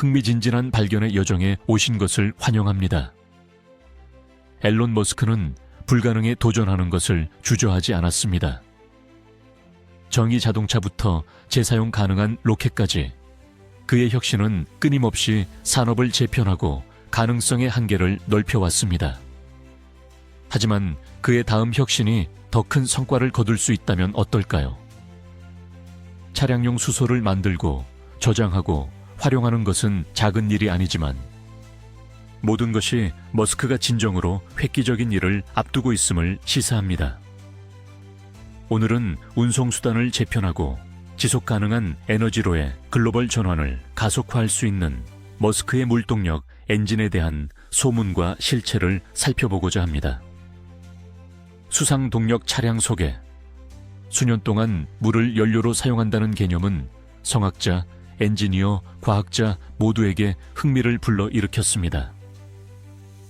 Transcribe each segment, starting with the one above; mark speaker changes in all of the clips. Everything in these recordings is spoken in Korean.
Speaker 1: 흥미진진한 발견의 여정에 오신 것을 환영합니다. 앨런 머스크는 불가능에 도전하는 것을 주저하지 않았습니다. 전기 자동차부터 재사용 가능한 로켓까지 그의 혁신은 끊임없이 산업을 재편하고 가능성의 한계를 넓혀왔습니다. 하지만 그의 다음 혁신이 더 큰 성과를 거둘 수 있다면 어떨까요? 차량용 수소를 만들고 저장하고 활용하는 것은 작은 일이 아니지만 모든 것이 머스크가 진정으로 획기적인 일을 앞두고 있음을 시사합니다. 오늘은 운송수단을 재편하고 지속 가능한 에너지로의 글로벌 전환을 가속화할 수 있는 머스크의 물동력 엔진에 대한 소문과 실체를 살펴보고자 합니다. 수상 동력 차량 소개. 수년 동안 물을 연료로 사용한다는 개념은 성학자, 엔지니어, 과학자 모두에게 흥미를 불러일으켰습니다.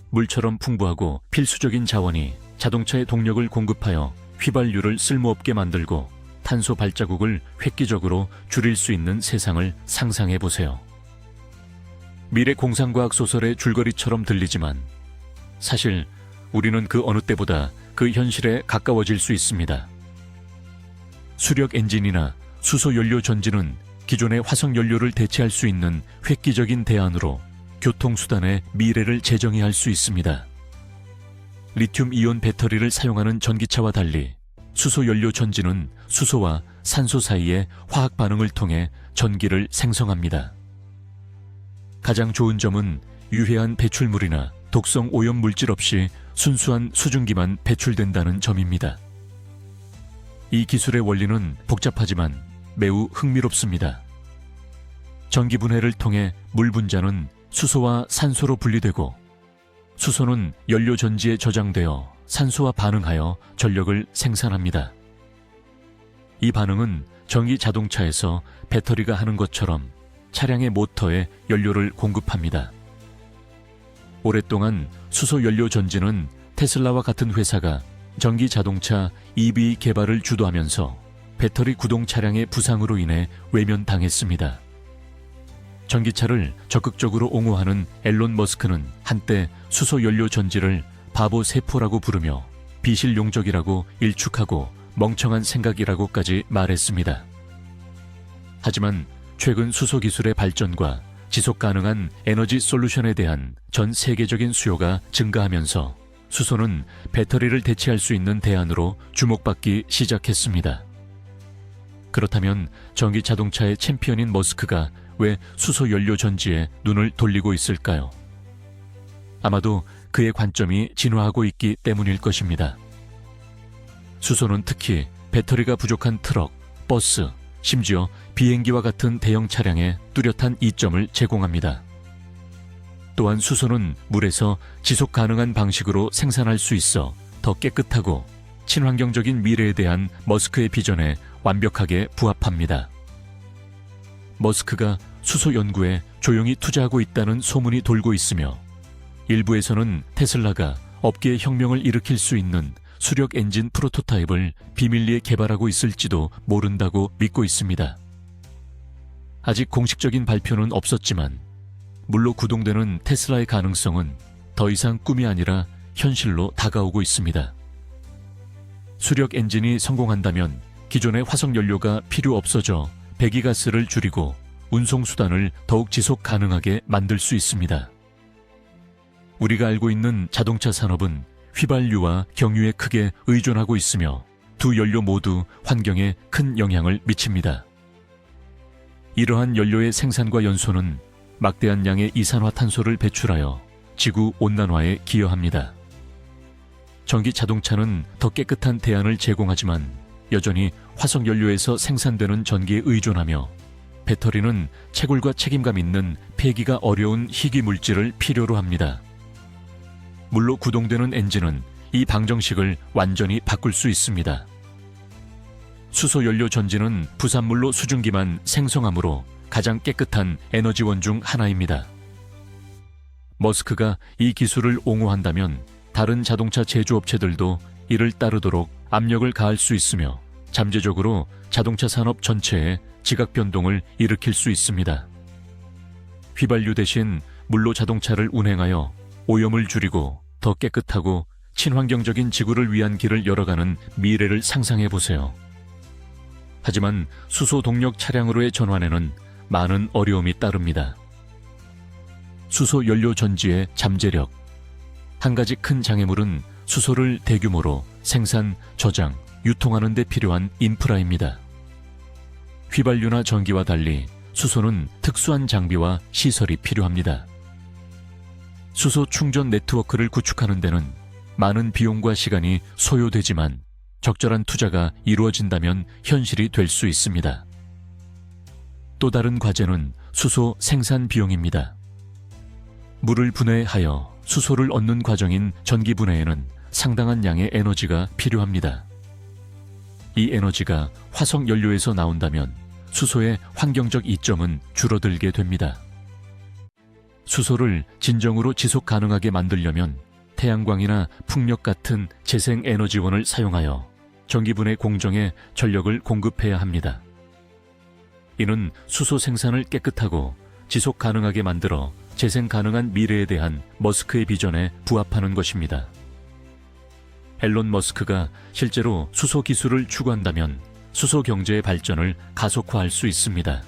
Speaker 1: 물처럼 풍부하고 필수적인 자원이 자동차의 동력을 공급하여 휘발유를 쓸모없게 만들고 탄소 발자국을 획기적으로 줄일 수 있는 세상을 상상해 보세요. 미래 공상과학 소설의 줄거리처럼 들리지만 사실 우리는 그 어느 때보다 그 현실에 가까워질 수 있습니다. 수력 엔진이나 수소 연료 전지는 기존의 화석 연료를 대체할 수 있는 획기적인 대안으로 교통수단의 미래를 재정의할 수 있습니다. 리튬 이온 배터리를 사용하는 전기차와 달리 수소 연료 전지는 수소와 산소 사이의 화학 반응을 통해 전기를 생성합니다. 가장 좋은 점은 유해한 배출물이나 독성 오염 물질 없이 순수한 수증기만 배출된다는 점입니다. 이 기술의 원리는 복잡하지만 매우 흥미롭습니다. 전기 분해를 통해 물 분자는 수소와 산소로 분리되고 수소는 연료 전지에 저장되어 산소와 반응하여 전력을 생산합니다. 이 반응은 전기 자동차에서 배터리가 하는 것처럼 차량의 모터에 연료를 공급합니다. 오랫동안 수소 연료 전지는 테슬라와 같은 회사가 전기 자동차 EV 개발을 주도하면서 배터리 구동 차량의 부상으로 인해 외면당했습니다. 전기차를 적극적으로 옹호하는 앨런 머스크는 한때 수소 연료 전지를 바보 세포라고 부르며 비실용적이라고 일축하고 멍청한 생각이라고까지 말했습니다. 하지만 최근 수소 기술의 발전과 지속 가능한 에너지 솔루션에 대한 전 세계적인 수요가 증가하면서 수소는 배터리를 대체할 수 있는 대안으로 주목받기 시작했습니다. 그렇다면 전기 자동차의 챔피언인 머스크가 왜 수소 연료 전지에 눈을 돌리고 있을까요? 아마도 그의 관점이 진화하고 있기 때문일 것입니다. 수소는 특히 배터리가 부족한 트럭, 버스, 심지어 비행기와 같은 대형 차량에 뚜렷한 이점을 제공합니다. 또한 수소는 물에서 지속 가능한 방식으로 생산할 수 있어 더 깨끗하고 친환경적인 미래에 대한 머스크의 비전에 완벽하게 부합합니다. 머스크가 수소 연구에 조용히 투자하고 있다는 소문이 돌고 있으며 일부에서는 테슬라가 업계의 혁명을 일으킬 수 있는 수력 엔진 프로토타입을 비밀리에 개발하고 있을지도 모른다고 믿고 있습니다. 아직 공식적인 발표는 없었지만 물로 구동되는 테슬라의 가능성은 더 이상 꿈이 아니라 현실로 다가오고 있습니다. 수력 엔진이 성공한다면 기존의 화석 연료가 필요 없어져 배기가스를 줄이고 운송수단을 더욱 지속 가능하게 만들 수 있습니다. 우리가 알고 있는 자동차 산업은 휘발유와 경유에 크게 의존하고 있으며 두 연료 모두 환경에 큰 영향을 미칩니다. 이러한 연료의 생산과 연소는 막대한 양의 이산화탄소를 배출하여 지구 온난화에 기여합니다. 전기 자동차는 더 깨끗한 대안을 제공하지만 여전히 화석 연료에서 생산되는 전기에 의존하며 배터리는 채굴과 책임감 있는 폐기가 어려운 희귀 물질을 필요로 합니다. 물로 구동되는 엔진은 이 방정식을 완전히 바꿀 수 있습니다. 수소 연료 전지는 부산물로 수증기만 생성하므로 가장 깨끗한 에너지원 중 하나입니다. 머스크가 이 기술을 옹호한다면 다른 자동차 제조업체들도 이를 따르도록 압력을 가할 수 있으며 잠재적으로 자동차 산업 전체에 지각 변동을 일으킬 수 있습니다. 휘발유 대신 물로 자동차를 운행하여 오염을 줄이고 더 깨끗하고 친환경적인 지구를 위한 길을 열어가는 미래를 상상해 보세요. 하지만 수소 동력 차량으로의 전환에는 많은 어려움이 따릅니다. 수소 연료 전지의 잠재력. 한 가지 큰 장애물은 수소를 대규모로 생산, 저장, 유통하는 데 필요한 인프라입니다. 휘발유나 전기와 달리 수소는 특수한 장비와 시설이 필요합니다. 수소 충전 네트워크를 구축하는 데는 많은 비용과 시간이 소요되지만 적절한 투자가 이루어진다면 현실이 될 수 있습니다. 또 다른 과제는 수소 생산 비용입니다. 물을 분해하여 수소를 얻는 과정인 전기 분해에는 상당한 양의 에너지가 필요합니다. 이 에너지가 화석 연료에서 나온다면 수소의 환경적 이점은 줄어들게 됩니다. 수소를 진정으로 지속 가능하게 만들려면 태양광이나 풍력 같은 재생 에너지원을 사용하여 전기분해 공정에 전력을 공급해야 합니다. 이는 수소 생산을 깨끗하고 지속 가능하게 만들어 재생 가능한 미래에 대한 머스크의 비전에 부합하는 것입니다. 앨런 머스크가 실제로 수소 기술을 추구한다면 수소 경제의 발전을 가속화할 수 있습니다.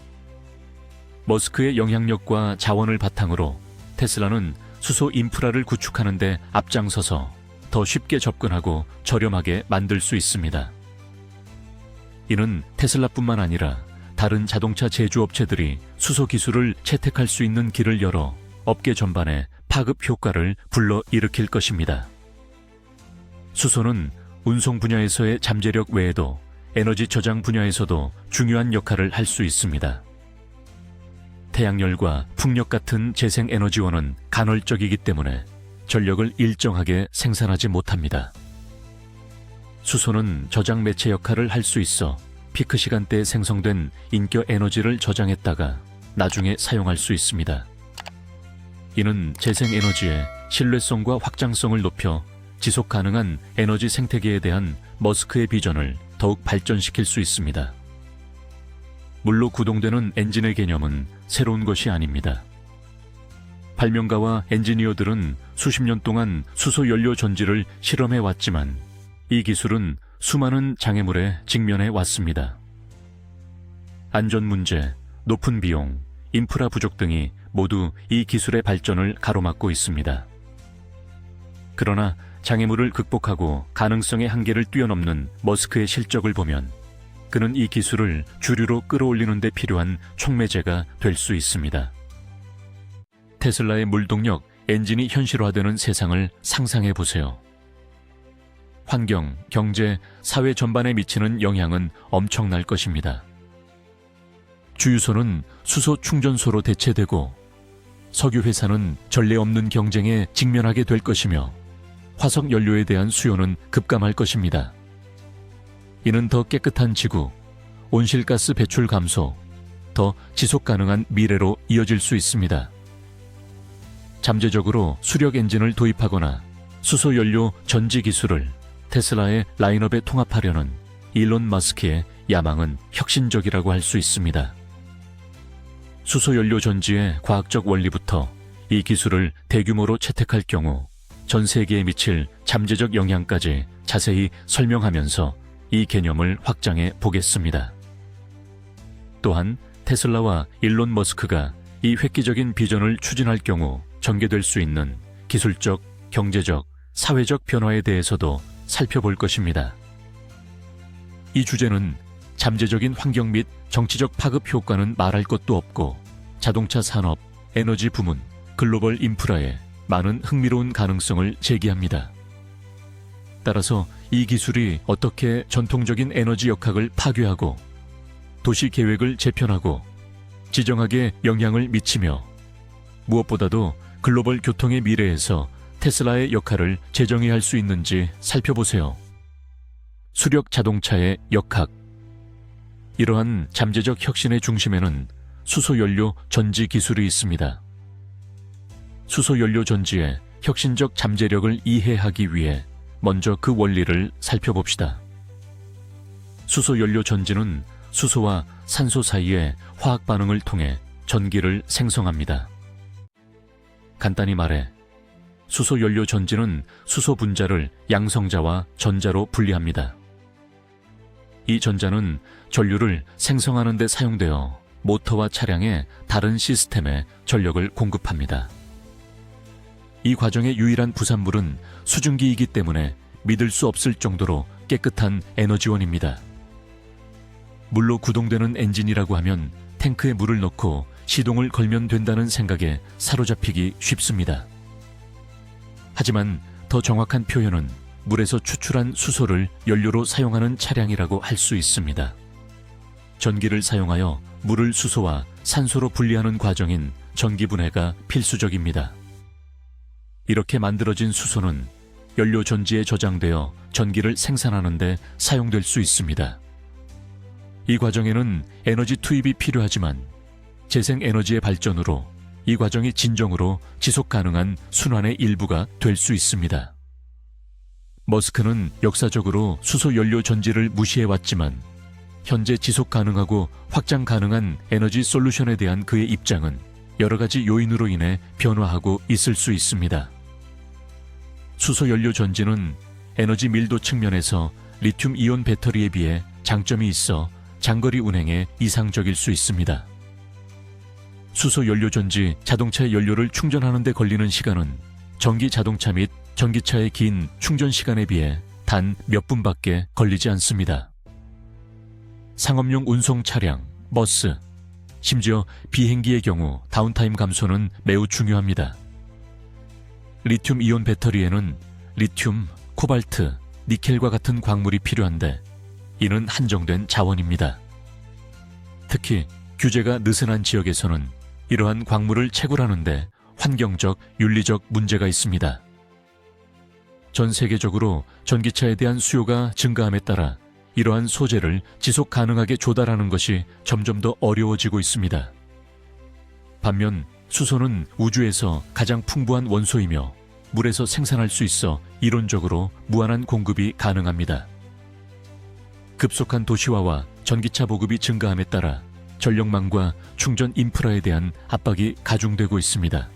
Speaker 1: 머스크의 영향력과 자원을 바탕으로 테슬라는 수소 인프라를 구축하는 데 앞장서서 더 쉽게 접근하고 저렴하게 만들 수 있습니다. 이는 테슬라뿐만 아니라 다른 자동차 제조업체들이 수소 기술을 채택할 수 있는 길을 열어 업계 전반에 파급 효과를 불러일으킬 것입니다. 수소는 운송 분야에서의 잠재력 외에도 에너지 저장 분야에서도 중요한 역할을 할 수 있습니다. 태양열과 풍력 같은 재생에너지원은 간헐적이기 때문에 전력을 일정하게 생산하지 못합니다. 수소는 저장 매체 역할을 할 수 있어 피크 시간대에 생성된 인격 에너지를 저장했다가 나중에 사용할 수 있습니다. 이는 재생에너지의 신뢰성과 확장성을 높여 지속 가능한 에너지 생태계에 대한 머스크의 비전을 더욱 발전시킬 수 있습니다. 물로 구동되는 엔진의 개념은 새로운 것이 아닙니다. 발명가와 엔지니어들은 수십 년 동안 수소 연료 전지를 실험해 왔지만 이 기술은 수많은 장애물에 직면해 왔습니다. 안전 문제, 높은 비용, 인프라 부족 등이 모두 이 기술의 발전을 가로막고 있습니다. 그러나 장애물을 극복하고 가능성의 한계를 뛰어넘는 머스크의 실적을 보면 그는 이 기술을 주류로 끌어올리는 데 필요한 촉매제가 될 수 있습니다. 테슬라의 물동력 엔진이 현실화되는 세상을 상상해 보세요. 환경, 경제, 사회 전반에 미치는 영향은 엄청날 것입니다. 주유소는 수소 충전소로 대체되고 석유 회사는 전례 없는 경쟁에 직면하게 될 것이며 화석 연료에 대한 수요는 급감할 것입니다. 이는 더 깨끗한 지구, 온실가스 배출 감소, 더 지속 가능한 미래로 이어질 수 있습니다. 잠재적으로 수력 엔진을 도입하거나 수소 연료 전지 기술을 테슬라의 라인업에 통합하려는 일론 머스크의 야망은 혁신적이라고 할 수 있습니다. 수소 연료 전지의 과학적 원리부터 이 기술을 대규모로 채택할 경우 전 세계에 미칠 잠재적 영향까지 자세히 설명하면서 이 개념을 확장해 보겠습니다. 또한 테슬라와 일론 머스크가 이 획기적인 비전을 추진할 경우 전개될 수 있는 기술적, 경제적, 사회적 변화에 대해서도 살펴볼 것입니다. 이 주제는 잠재적인 환경 및 정치적 파급 효과는 말할 것도 없고 자동차 산업, 에너지 부문, 글로벌 인프라에 많은 흥미로운 가능성을 제기합니다. 따라서 이 기술이 어떻게 전통적인 에너지 역학을 파괴하고 도시 계획을 재편하고 지정학에 영향을 미치며 무엇보다도 글로벌 교통의 미래에서 테슬라의 역할을 재정의할 수 있는지 살펴보세요. 수력 자동차의 역학. 이러한 잠재적 혁신의 중심에는 수소연료 전지 기술이 있습니다. 수소연료 전지의 혁신적 잠재력을 이해하기 위해 먼저 그 원리를 살펴봅시다. 수소연료 전지는 수소와 산소 사이의 화학 반응을 통해 전기를 생성합니다. 간단히 말해 수소 연료 전지는 수소 분자를 양성자와 전자로 분리합니다. 이 전자는 전류를 생성하는 데 사용되어 모터와 차량의 다른 시스템에 전력을 공급합니다. 이 과정의 유일한 부산물은 수증기이기 때문에 믿을 수 없을 정도로 깨끗한 에너지원입니다. 물로 구동되는 엔진이라고 하면 탱크에 물을 넣고 시동을 걸면 된다는 생각에 사로잡히기 쉽습니다. 하지만 더 정확한 표현은 물에서 추출한 수소를 연료로 사용하는 차량이라고 할 수 있습니다. 전기를 사용하여 물을 수소와 산소로 분리하는 과정인 전기분해가 필수적입니다. 이렇게 만들어진 수소는 연료 전지에 저장되어 전기를 생산하는 데 사용될 수 있습니다. 이 과정에는 에너지 투입이 필요하지만 재생에너지의 발전으로 이 과정이 진정으로 지속 가능한 순환의 일부가 될 수 있습니다. 머스크는 역사적으로 수소 연료 전지를 무시해왔지만 현재 지속 가능하고 확장 가능한 에너지 솔루션에 대한 그의 입장은 여러 가지 요인으로 인해 변화하고 있을 수 있습니다. 수소 연료 전지는 에너지 밀도 측면에서 리튬 이온 배터리에 비해 장점이 있어 장거리 운행에 이상적일 수 있습니다. 수소 연료 전지 자동차의 연료를 충전하는 데 걸리는 시간은 전기 자동차 및 전기차의 긴 충전 시간에 비해 단 몇 분밖에 걸리지 않습니다. 상업용 운송 차량, 버스, 심지어 비행기의 경우 다운타임 감소는 매우 중요합니다. 리튬 이온 배터리에는 리튬, 코발트, 니켈과 같은 광물이 필요한데 이는 한정된 자원입니다. 특히 규제가 느슨한 지역에서는 이러한 광물을 채굴하는데 환경적, 윤리적 문제가 있습니다. 전 세계적으로 전기차에 대한 수요가 증가함에 따라 이러한 소재를 지속 가능하게 조달하는 것이 점점 더 어려워지고 있습니다. 반면 수소는 우주에서 가장 풍부한 원소이며 물에서 생산할 수 있어 이론적으로 무한한 공급이 가능합니다. 급속한 도시화와 전기차 보급이 증가함에 따라 전력망과 충전 인프라에 대한 압박이 가중되고 있습니다.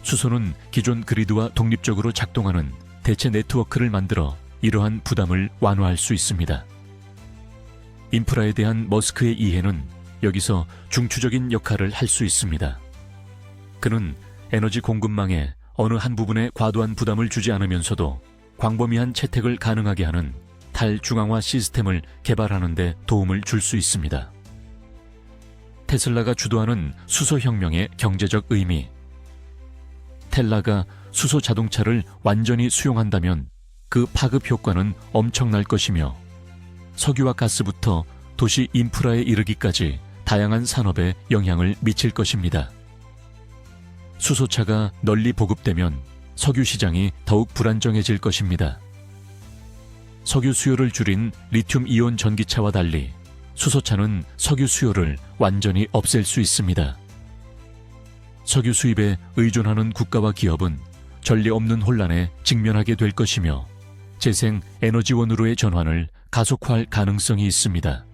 Speaker 1: 수소는 기존 그리드와 독립적으로 작동하는 대체 네트워크를 만들어 이러한 부담을 완화할 수 있습니다. 인프라에 대한 머스크의 이해는 여기서 중추적인 역할을 할 수 있습니다. 그는 에너지 공급망에 어느 한 부분에 과도한 부담을 주지 않으면서도 광범위한 채택을 가능하게 하는 탈중앙화 시스템을 개발하는 데 도움을 줄 수 있습니다. 테슬라가 주도하는 수소혁명의 경제적 의미. 텔라가 수소 자동차를 완전히 수용한다면 그 파급 효과는 엄청날 것이며 석유와 가스부터 도시 인프라에 이르기까지 다양한 산업에 영향을 미칠 것입니다. 수소차가 널리 보급되면 석유 시장이 더욱 불안정해질 것입니다. 석유 수요를 줄인 리튬 이온 전기차와 달리 수소차는 석유 수요를 완전히 없앨 수 있습니다. 석유 수입에 의존하는 국가와 기업은 전례 없는 혼란에 직면하게 될 것이며 재생 에너지원으로의 전환을 가속화할 가능성이 있습니다.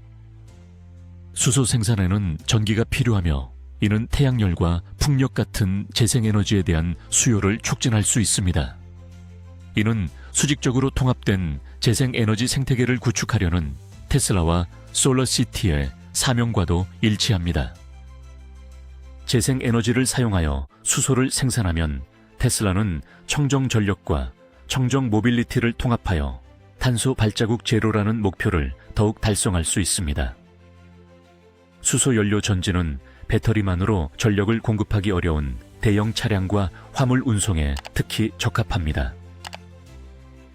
Speaker 1: 수소 생산에는 전기가 필요하며 이는 태양열과 풍력 같은 재생에너지에 대한 수요를 촉진할 수 있습니다. 이는 수직적으로 통합된 재생에너지 생태계를 구축하려는 테슬라와 솔러시티의 사명과도 일치합니다. 재생에너지를 사용하여 수소를 생산하면 테슬라는 청정 전력과 청정 모빌리티를 통합하여 탄소 발자국 제로라는 목표를 더욱 달성할 수 있습니다. 수소 연료 전지는 배터리만으로 전력을 공급하기 어려운 대형 차량과 화물 운송에 특히 적합합니다.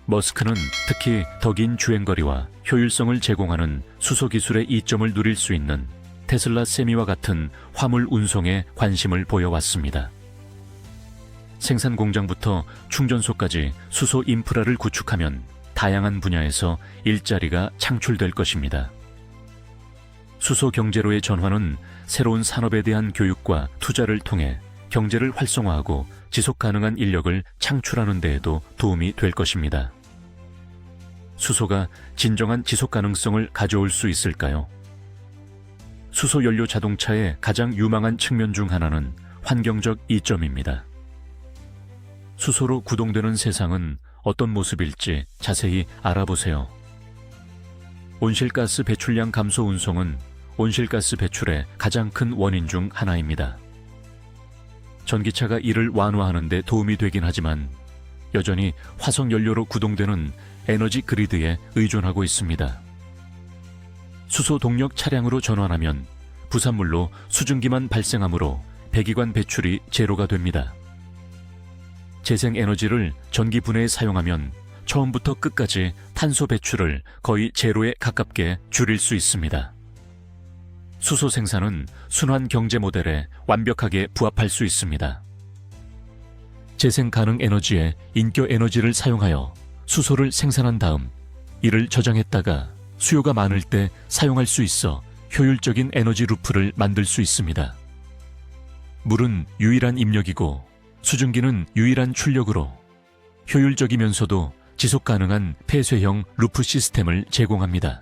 Speaker 1: 머스크는 특히 더 긴 주행거리와 효율성을 제공하는 수소 기술의 이점을 누릴 수 있는 테슬라 세미와 같은 화물 운송에 관심을 보여왔습니다. 생산 공장부터 충전소까지 수소 인프라를 구축하면 다양한 분야에서 일자리가 창출될 것입니다. 수소 경제로의 전환은 새로운 산업에 대한 교육과 투자를 통해 경제를 활성화하고 지속 가능한 인력을 창출하는 데에도 도움이 될 것입니다. 수소가 진정한 지속 가능성을 가져올 수 있을까요? 수소 연료 자동차의 가장 유망한 측면 중 하나는 환경적 이점입니다. 수소로 구동되는 세상은 어떤 모습일지 자세히 알아보세요. 온실가스 배출량 감소 운송은 온실가스 배출의 가장 큰 원인 중 하나입니다. 전기차가 이를 완화하는 데 도움이 되긴 하지만 여전히 화석연료로 구동되는 에너지 그리드에 의존하고 있습니다. 수소 동력 차량으로 전환하면 부산물로 수증기만 발생하므로 배기관 배출이 제로가 됩니다. 재생에너지를 전기 분해에 사용하면 처음부터 끝까지 탄소 배출을 거의 제로에 가깝게 줄일 수 있습니다. 수소 생산은 순환 경제 모델에 완벽하게 부합할 수 있습니다. 재생 가능 에너지에 인교 에너지를 사용하여 수소를 생산한 다음 이를 저장했다가 수요가 많을 때 사용할 수 있어 효율적인 에너지 루프를 만들 수 있습니다. 물은 유일한 입력이고 수증기는 유일한 출력으로 효율적이면서도 지속 가능한 폐쇄형 루프 시스템을 제공합니다.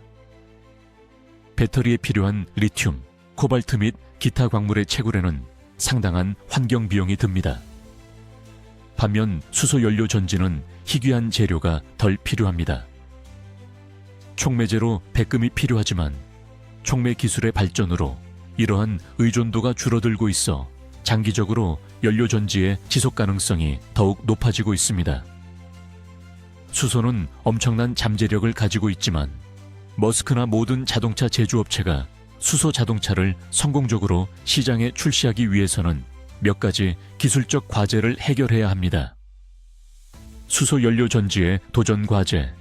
Speaker 1: 배터리에 필요한 리튬, 코발트 및 기타 광물의 채굴에는 상당한 환경 비용이 듭니다. 반면 수소 연료 전지는 희귀한 재료가 덜 필요합니다. 촉매제로 백금이 필요하지만 촉매 기술의 발전으로 이러한 의존도가 줄어들고 있어 장기적으로 연료 전지의 지속 가능성이 더욱 높아지고 있습니다. 수소는 엄청난 잠재력을 가지고 있지만 머스크나 모든 자동차 제조업체가 수소 자동차를 성공적으로 시장에 출시하기 위해서는 몇 가지 기술적 과제를 해결해야 합니다. 수소 연료 전지의 도전 과제.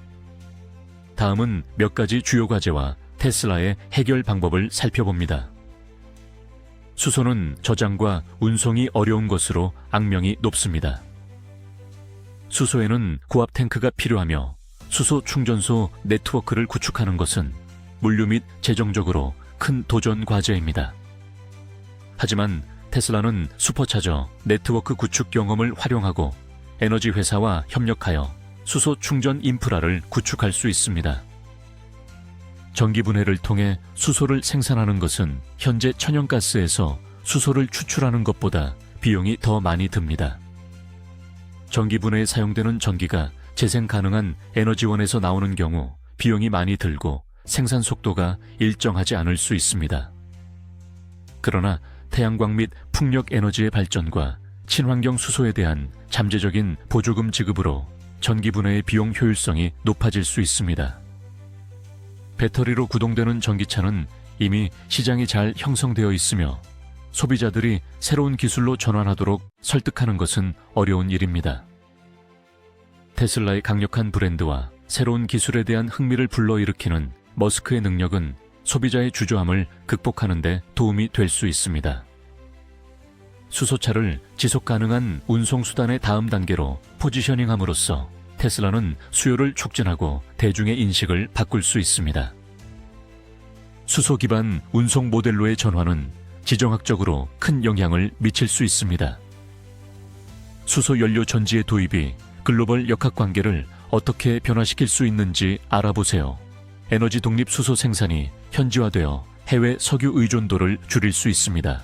Speaker 1: 다음은 몇 가지 주요 과제와 테슬라의 해결 방법을 살펴봅니다. 수소는 저장과 운송이 어려운 것으로 악명이 높습니다. 수소에는 고압 탱크가 필요하며 수소 충전소 네트워크를 구축하는 것은 물류 및 재정적으로 큰 도전 과제입니다. 하지만 테슬라는 슈퍼차저 네트워크 구축 경험을 활용하고 에너지 회사와 협력하여 수소 충전 인프라를 구축할 수 있습니다. 전기 분해를 통해 수소를 생산하는 것은 현재 천연가스에서 수소를 추출하는 것보다 비용이 더 많이 듭니다. 전기 분해에 사용되는 전기가 재생 가능한 에너지원에서 나오는 경우 비용이 많이 들고 생산 속도가 일정하지 않을 수 있습니다. 그러나 태양광 및 풍력 에너지의 발전과 친환경 수소에 대한 잠재적인 보조금 지급으로 전기 분해의 비용 효율성이 높아질 수 있습니다. 배터리로 구동되는 전기차는 이미 시장이 잘 형성되어 있으며 소비자들이 새로운 기술로 전환하도록 설득하는 것은 어려운 일입니다. 테슬라의 강력한 브랜드와 새로운 기술에 대한 흥미를 불러일으키는 머스크의 능력은 소비자의 주저함을 극복하는 데 도움이 될 수 있습니다. 수소차를 지속 가능한 운송수단의 다음 단계로 포지셔닝함으로써 테슬라는 수요를 촉진하고 대중의 인식을 바꿀 수 있습니다. 수소 기반 운송 모델로의 전환은 지정학적으로 큰 영향을 미칠 수 있습니다. 수소 연료 전지의 도입이 글로벌 역학관계를 어떻게 변화시킬 수 있는지 알아보세요. 에너지 독립 수소 생산이 현지화되어 해외 석유 의존도를 줄일 수 있습니다.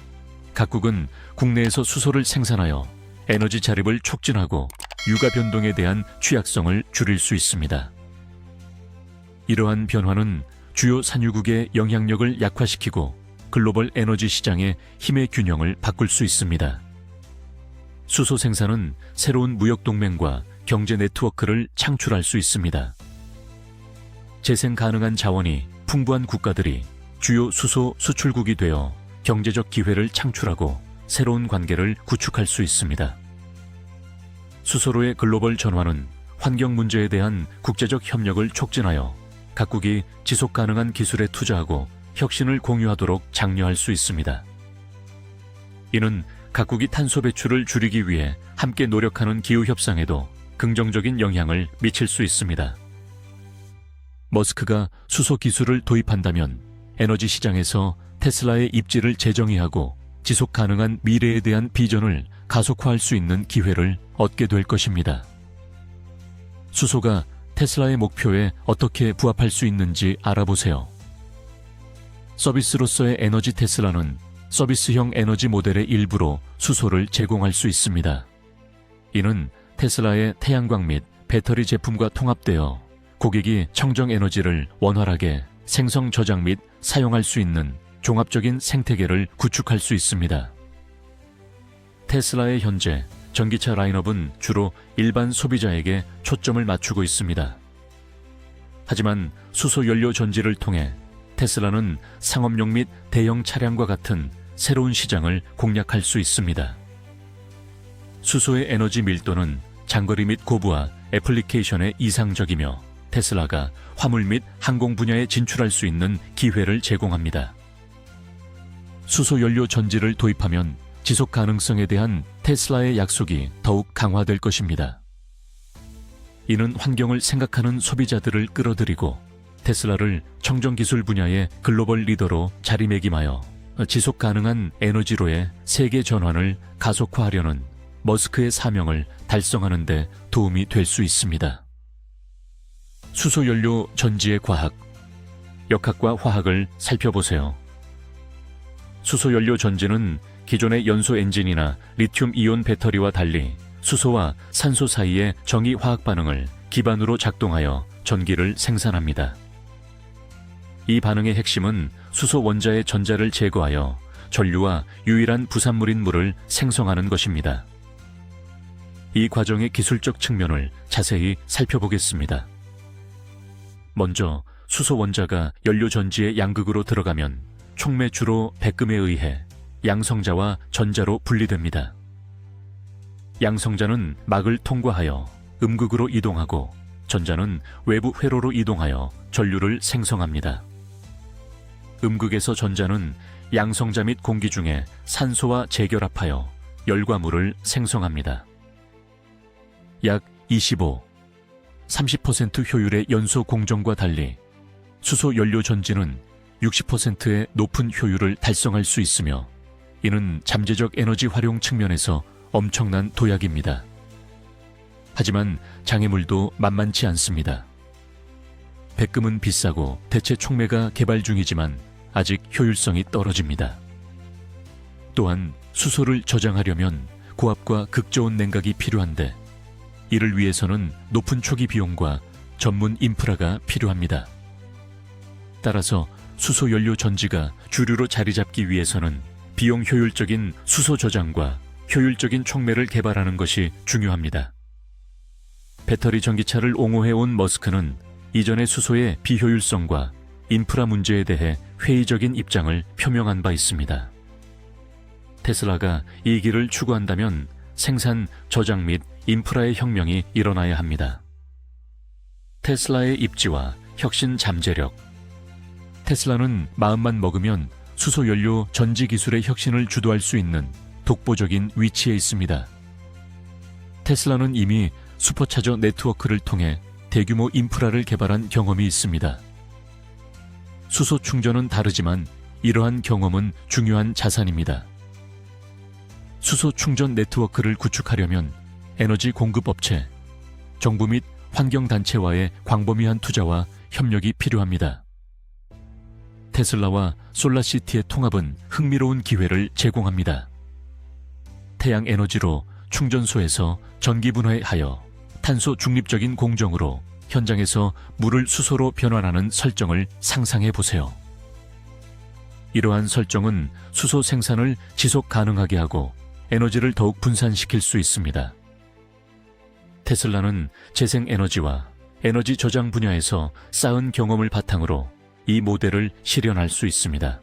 Speaker 1: 각국은 국내에서 수소를 생산하여 에너지 자립을 촉진하고 유가 변동에 대한 취약성을 줄일 수 있습니다. 이러한 변화는 주요 산유국의 영향력을 약화시키고 글로벌 에너지 시장의 힘의 균형을 바꿀 수 있습니다. 수소 생산은 새로운 무역 동맹과 경제 네트워크를 창출할 수 있습니다. 재생 가능한 자원이 풍부한 국가들이 주요 수소 수출국이 되어 경제적 기회를 창출하고 새로운 관계를 구축할 수 있습니다. 수소로의 글로벌 전환은 환경 문제에 대한 국제적 협력을 촉진하여 각국이 지속 가능한 기술에 투자하고 혁신을 공유하도록 장려할 수 있습니다. 이는 각국이 탄소 배출을 줄이기 위해 함께 노력하는 기후협상에도 긍정적인 영향을 미칠 수 있습니다. 머스크가 수소 기술을 도입한다면 에너지 시장에서 테슬라의 입지를 재정의하고 지속 가능한 미래에 대한 비전을 가속화할 수 있는 기회를 얻게 될 것입니다. 수소가 테슬라의 목표에 어떻게 부합할 수 있는지 알아보세요. 서비스로서의 에너지 테슬라는 서비스형 에너지 모델의 일부로 수소를 제공할 수 있습니다. 이는 테슬라의 태양광 및 배터리 제품과 통합되어 고객이 청정 에너지를 원활하게 생성, 저장 및 사용할 수 있는 종합적인 생태계를 구축할 수 있습니다. 테슬라의 현재 전기차 라인업은 주로 일반 소비자에게 초점을 맞추고 있습니다. 하지만 수소 연료 전지를 통해 테슬라는 상업용 및 대형 차량과 같은 새로운 시장을 공략할 수 있습니다. 수소의 에너지 밀도는 장거리 및 고부하 애플리케이션에 이상적이며 테슬라가 화물 및 항공 분야에 진출할 수 있는 기회를 제공합니다. 수소 연료 전지를 도입하면 지속 가능성에 대한 테슬라의 약속이 더욱 강화될 것입니다. 이는 환경을 생각하는 소비자들을 끌어들이고 테슬라를 청정 기술 분야의 글로벌 리더로 자리매김하여 지속 가능한 에너지로의 세계 전환을 가속화하려는 머스크의 사명을 달성하는 데 도움이 될 수 있습니다. 수소연료 전지의 과학, 역학과 화학을 살펴보세요. 수소연료 전지는 기존의 연소 엔진이나 리튬 이온 배터리와 달리 수소와 산소 사이의 정의 화학 반응을 기반으로 작동하여 전기를 생산합니다. 이 반응의 핵심은 수소 원자의 전자를 제거하여 전류와 유일한 부산물인 물을 생성하는 것입니다. 이 과정의 기술적 측면을 자세히 살펴보겠습니다. 먼저 수소 원자가 연료 전지의 양극으로 들어가면 촉매 주로 백금에 의해 양성자와 전자로 분리됩니다. 양성자는 막을 통과하여 음극으로 이동하고 전자는 외부 회로로 이동하여 전류를 생성합니다. 음극에서 전자는 양성자 및 공기 중에 산소와 재결합하여 열과 물을 생성합니다. 약 30% 효율의 연소 공정과 달리 수소 연료 전지는 60%의 높은 효율을 달성할 수 있으며 이는 잠재적 에너지 활용 측면에서 엄청난 도약입니다. 하지만 장애물도 만만치 않습니다. 백금은 비싸고 대체 촉매가 개발 중이지만 아직 효율성이 떨어집니다. 또한 수소를 저장하려면 고압과 극저온 냉각이 필요한데 이를 위해서는 높은 초기 비용과 전문 인프라가 필요합니다. 따라서 수소 연료 전지가 주류로 자리 잡기 위해서는 비용 효율적인 수소 저장과 효율적인 촉매를 개발하는 것이 중요합니다. 배터리 전기차를 옹호해온 머스크는 이전의 수소의 비효율성과 인프라 문제에 대해 회의적인 입장을 표명한 바 있습니다. 테슬라가 이 길을 추구한다면 생산, 저장 및 인프라의 혁명이 일어나야 합니다. 테슬라의 입지와 혁신 잠재력. 테슬라는 마음만 먹으면 수소연료 전지 기술의 혁신을 주도할 수 있는 독보적인 위치에 있습니다. 테슬라는 이미 슈퍼차저 네트워크를 통해 대규모 인프라를 개발한 경험이 있습니다. 수소 충전은 다르지만 이러한 경험은 중요한 자산입니다. 수소 충전 네트워크를 구축하려면 에너지 공급 업체, 정부 및 환경단체와의 광범위한 투자와 협력이 필요합니다. 테슬라와 솔라시티의 통합은 흥미로운 기회를 제공합니다. 태양 에너지로 충전소에서 전기 분해하여 탄소 중립적인 공정으로 현장에서 물을 수소로 변환하는 설정을 상상해 보세요. 이러한 설정은 수소 생산을 지속 가능하게 하고 에너지를 더욱 분산시킬 수 있습니다. 테슬라는 재생에너지와 에너지 저장 분야에서 쌓은 경험을 바탕으로 이 모델을 실현할 수 있습니다.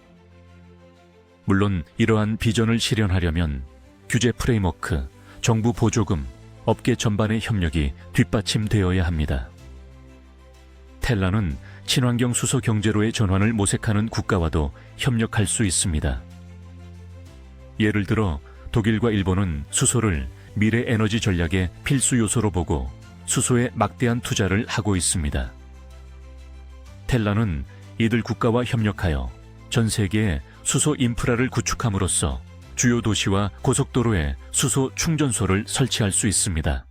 Speaker 1: 물론 이러한 비전을 실현하려면 규제 프레임워크, 정부 보조금, 업계 전반의 협력이 뒷받침되어야 합니다. 텔라는 친환경 수소 경제로의 전환을 모색하는 국가와도 협력할 수 있습니다. 예를 들어 독일과 일본은 수소를 미래 에너지 전략의 필수 요소로 보고 수소에 막대한 투자를 하고 있습니다. 텔라는 이들 국가와 협력하여 전 세계에 수소 인프라를 구축함으로써 주요 도시와 고속도로에 수소 충전소를 설치할 수 있습니다.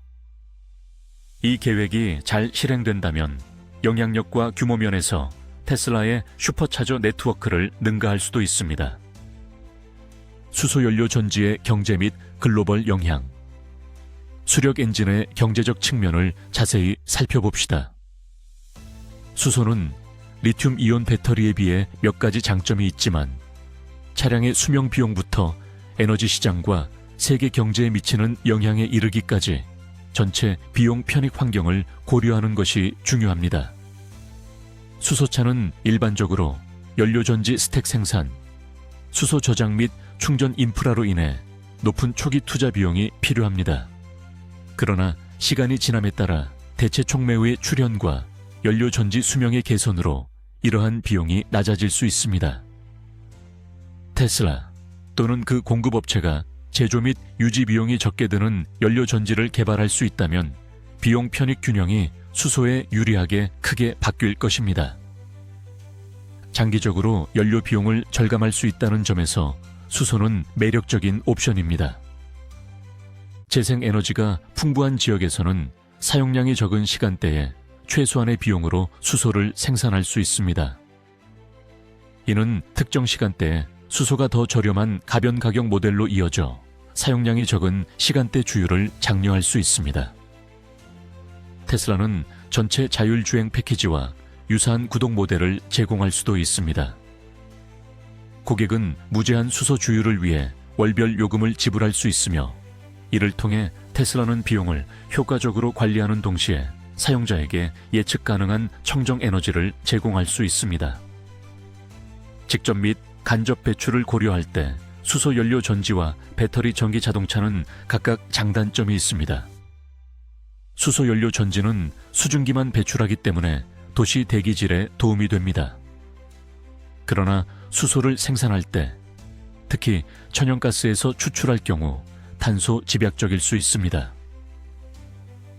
Speaker 1: 이 계획이 잘 실행된다면 영향력과 규모 면에서 테슬라의 슈퍼차저 네트워크를 능가할 수도 있습니다. 수소연료 전지의 경제 및 글로벌 영향, 수력 엔진의 경제적 측면을 자세히 살펴봅시다. 수소는 리튬 이온 배터리에 비해 몇 가지 장점이 있지만 차량의 수명 비용부터 에너지 시장과 세계 경제에 미치는 영향에 이르기까지 전체 비용 편익 환경을 고려하는 것이 중요합니다. 수소차는 일반적으로 연료전지 스택 생산, 수소 저장 및 충전 인프라로 인해 높은 초기 투자 비용이 필요합니다. 그러나 시간이 지남에 따라 대체 촉매의 출현과 연료전지 수명의 개선으로 이러한 비용이 낮아질 수 있습니다. 테슬라 또는 그 공급업체가 제조 및 유지 비용이 적게 드는 연료전지를 개발할 수 있다면 비용 편익 균형이 수소에 유리하게 크게 바뀔 것입니다. 장기적으로 연료 비용을 절감할 수 있다는 점에서 수소는 매력적인 옵션입니다. 재생에너지가 풍부한 지역에서는 사용량이 적은 시간대에 최소한의 비용으로 수소를 생산할 수 있습니다. 이는 특정 시간대에 수소가 더 저렴한 가변 가격 모델로 이어져 사용량이 적은 시간대 주유를 장려할 수 있습니다. 테슬라는 전체 자율주행 패키지와 유사한 구동 모델을 제공할 수도 있습니다. 고객은 무제한 수소 주유를 위해 월별 요금을 지불할 수 있으며 이를 통해 테슬라는 비용을 효과적으로 관리하는 동시에 사용자에게 예측 가능한 청정 에너지를 제공할 수 있습니다. 직접 및 간접 배출을 고려할 때 수소 연료 전지와 배터리 전기 자동차는 각각 장단점이 있습니다. 수소 연료 전지는 수증기만 배출하기 때문에 도시 대기질에 도움이 됩니다. 그러나 수소를 생산할 때, 특히 천연가스에서 추출할 경우 탄소 집약적일 수 있습니다.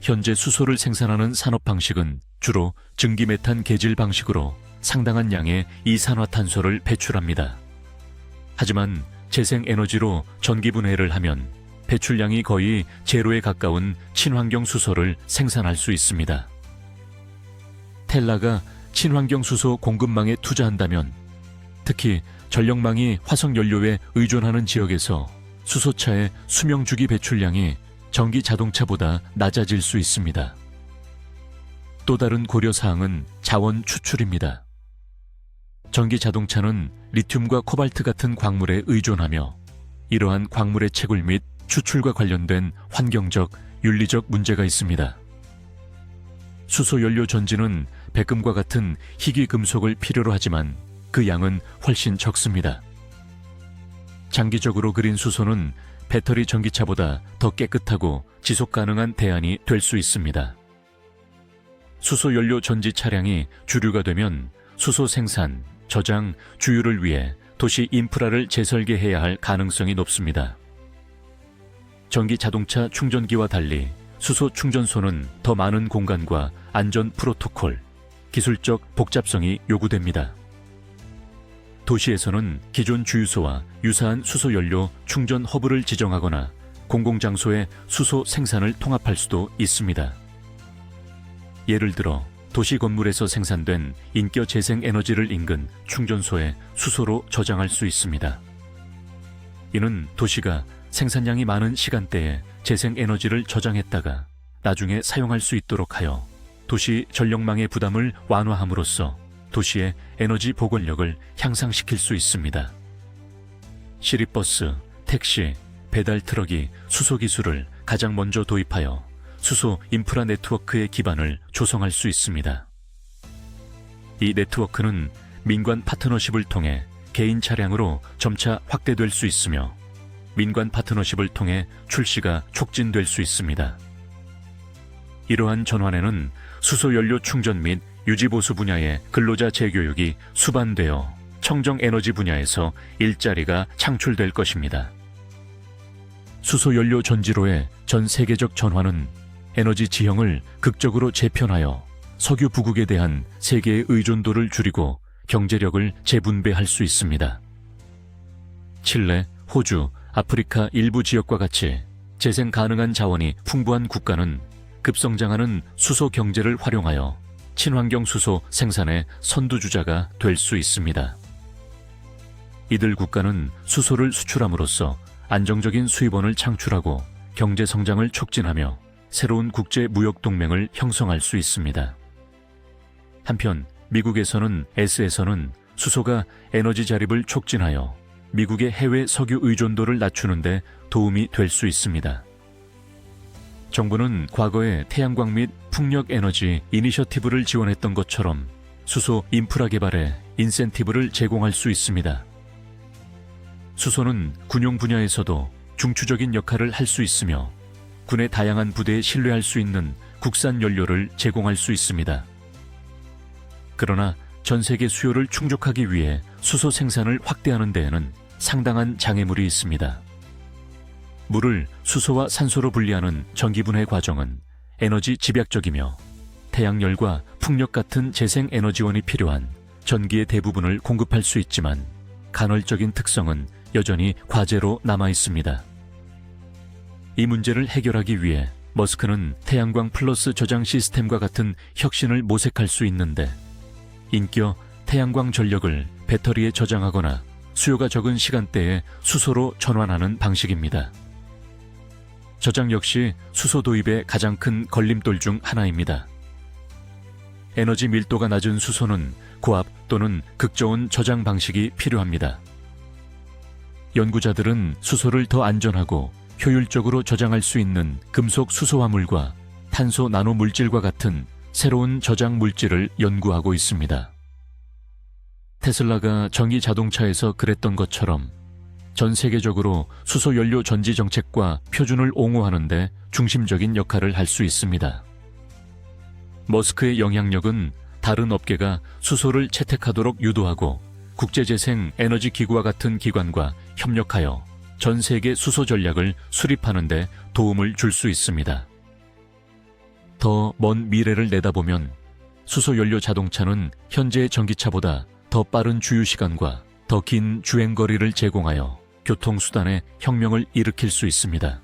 Speaker 1: 현재 수소를 생산하는 산업 방식은 주로 증기메탄 계질 방식으로 상당한 양의 이산화탄소를 배출합니다. 하지만 재생에너지로 전기분해를 하면 배출량이 거의 제로에 가까운 친환경 수소를 생산할 수 있습니다. 텔라가 친환경 수소 공급망에 투자한다면 특히 전력망이 화석연료에 의존하는 지역에서 수소차의 수명주기 배출량이 전기 자동차보다 낮아질 수 있습니다. 또 다른 고려사항은 자원 추출입니다. 전기 자동차는 리튬과 코발트 같은 광물에 의존하며 이러한 광물의 채굴 및 추출과 관련된 환경적, 윤리적 문제가 있습니다. 수소 연료 전지는 백금과 같은 희귀 금속을 필요로 하지만 그 양은 훨씬 적습니다. 장기적으로 그린 수소는 배터리 전기차보다 더 깨끗하고 지속 가능한 대안이 될 수 있습니다. 수소 연료 전지 차량이 주류가 되면 수소 생산, 저장, 주유를 위해 도시 인프라를 재설계해야 할 가능성이 높습니다. 전기 자동차 충전기와 달리 수소 충전소는 더 많은 공간과 안전 프로토콜, 기술적 복잡성이 요구됩니다. 도시에서는 기존 주유소와 유사한 수소연료 충전 허브를 지정하거나 공공장소에 수소 생산을 통합할 수도 있습니다. 예를 들어 도시 건물에서 생산된 인격 재생에너지를 인근 충전소에 수소로 저장할 수 있습니다. 이는 도시가 생산량이 많은 시간대에 재생에너지를 저장했다가 나중에 사용할 수 있도록 하여 도시 전력망의 부담을 완화함으로써 도시의 에너지 보건력을 향상시킬 수 있습니다. 시리버스, 택시, 배달 트럭이 수소 기술을 가장 먼저 도입하여 수소 인프라 네트워크의 기반을 조성할 수 있습니다. 이 네트워크는 민관 파트너십을 통해 개인 차량으로 점차 확대될 수 있으며 민관 파트너십을 통해 출시가 촉진될 수 있습니다. 이러한 전환에는 수소연료 충전 및 유지보수 분야의 근로자 재교육이 수반되어 청정에너지 분야에서 일자리가 창출될 것입니다. 수소연료 전지로의 전 세계적 전환은 에너지 지형을 극적으로 재편하여 석유 부국에 대한 세계의 의존도를 줄이고 경제력을 재분배할 수 있습니다. 칠레, 호주, 아프리카 일부 지역과 같이 재생 가능한 자원이 풍부한 국가는 급성장하는 수소 경제를 활용하여 친환경 수소 생산의 선두주자가 될 수 있습니다. 이들 국가는 수소를 수출함으로써 안정적인 수입원을 창출하고 경제 성장을 촉진하며 새로운 국제 무역 동맹을 형성할 수 있습니다. 한편 미국에서는 S에서는 수소가 에너지 자립을 촉진하여 미국의 해외 석유 의존도를 낮추는 데 도움이 될 수 있습니다. 정부는 과거에 태양광 및 풍력 에너지 이니셔티브를 지원했던 것처럼 수소 인프라 개발에 인센티브를 제공할 수 있습니다. 수소는 군용 분야에서도 중추적인 역할을 할 수 있으며 군의 다양한 부대에 신뢰할 수 있는 국산 연료를 제공할 수 있습니다. 그러나 전 세계 수요를 충족하기 위해 수소 생산을 확대하는 데에는 상당한 장애물이 있습니다. 물을 수소와 산소로 분리하는 전기분해 과정은 에너지 집약적이며 태양열과 풍력 같은 재생 에너지원이 필요한 전기의 대부분을 공급할 수 있지만 간헐적인 특성은 여전히 과제로 남아 있습니다. 이 문제를 해결하기 위해 머스크는 태양광 플러스 저장 시스템과 같은 혁신을 모색할 수 있는데 인격 태양광 전력을 배터리에 저장하거나 수요가 적은 시간대에 수소로 전환하는 방식입니다. 저장 역시 수소 도입의 가장 큰 걸림돌 중 하나입니다. 에너지 밀도가 낮은 수소는 고압 또는 극저온 저장 방식이 필요합니다. 연구자들은 수소를 더 안전하고 효율적으로 저장할 수 있는 금속 수소화물과 탄소 나노 물질과 같은 새로운 저장 물질을 연구하고 있습니다. 테슬라가 전기 자동차에서 그랬던 것처럼 전 세계적으로 수소 연료 전지 정책과 표준을 옹호하는 데 중심적인 역할을 할 수 있습니다. 머스크의 영향력은 다른 업계가 수소를 채택하도록 유도하고 국제재생 에너지 기구와 같은 기관과 협력하여 전 세계 수소 전략을 수립하는 데 도움을 줄 수 있습니다. 더 먼 미래를 내다보면 수소 연료 자동차는 현재의 전기차보다 더 빠른 주유시간과 더 긴 주행거리를 제공하여 교통수단의 혁명을 일으킬 수 있습니다.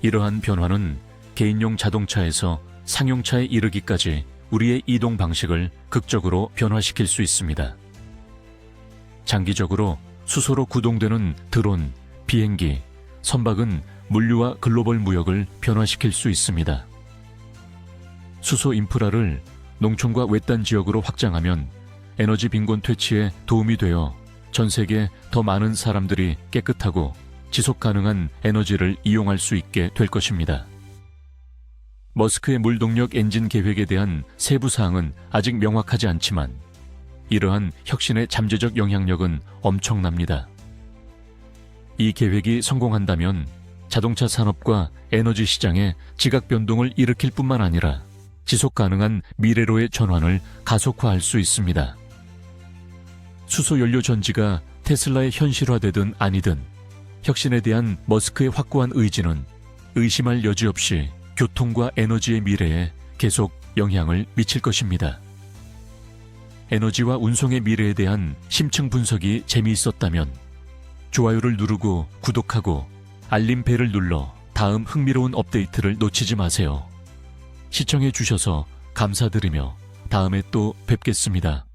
Speaker 1: 이러한 변화는 개인용 자동차에서 상용차에 이르기까지 우리의 이동 방식을 극적으로 변화시킬 수 있습니다. 장기적으로 수소로 구동되는 드론, 비행기, 선박은 물류와 글로벌 무역을 변화시킬 수 있습니다. 수소 인프라를 농촌과 외딴 지역으로 확장하면 에너지 빈곤 퇴치에 도움이 되어 전 세계 더 많은 사람들이 깨끗하고 지속 가능한 에너지를 이용할 수 있게 될 것입니다. 머스크의 물동력 엔진 계획에 대한 세부 사항은 아직 명확하지 않지만 이러한 혁신의 잠재적 영향력은 엄청납니다. 이 계획이 성공한다면 자동차 산업과 에너지 시장에 지각 변동을 일으킬 뿐만 아니라 지속 가능한 미래로의 전환을 가속화할 수 있습니다. 수소 연료 전지가 테슬라의 현실화되든 아니든 혁신에 대한 머스크의 확고한 의지는 의심할 여지 없이 교통과 에너지의 미래에 계속 영향을 미칠 것입니다. 에너지와 운송의 미래에 대한 심층 분석이 재미있었다면 좋아요를 누르고 구독하고 알림벨을 눌러 다음 흥미로운 업데이트를 놓치지 마세요. 시청해 주셔서 감사드리며 다음에 또 뵙겠습니다.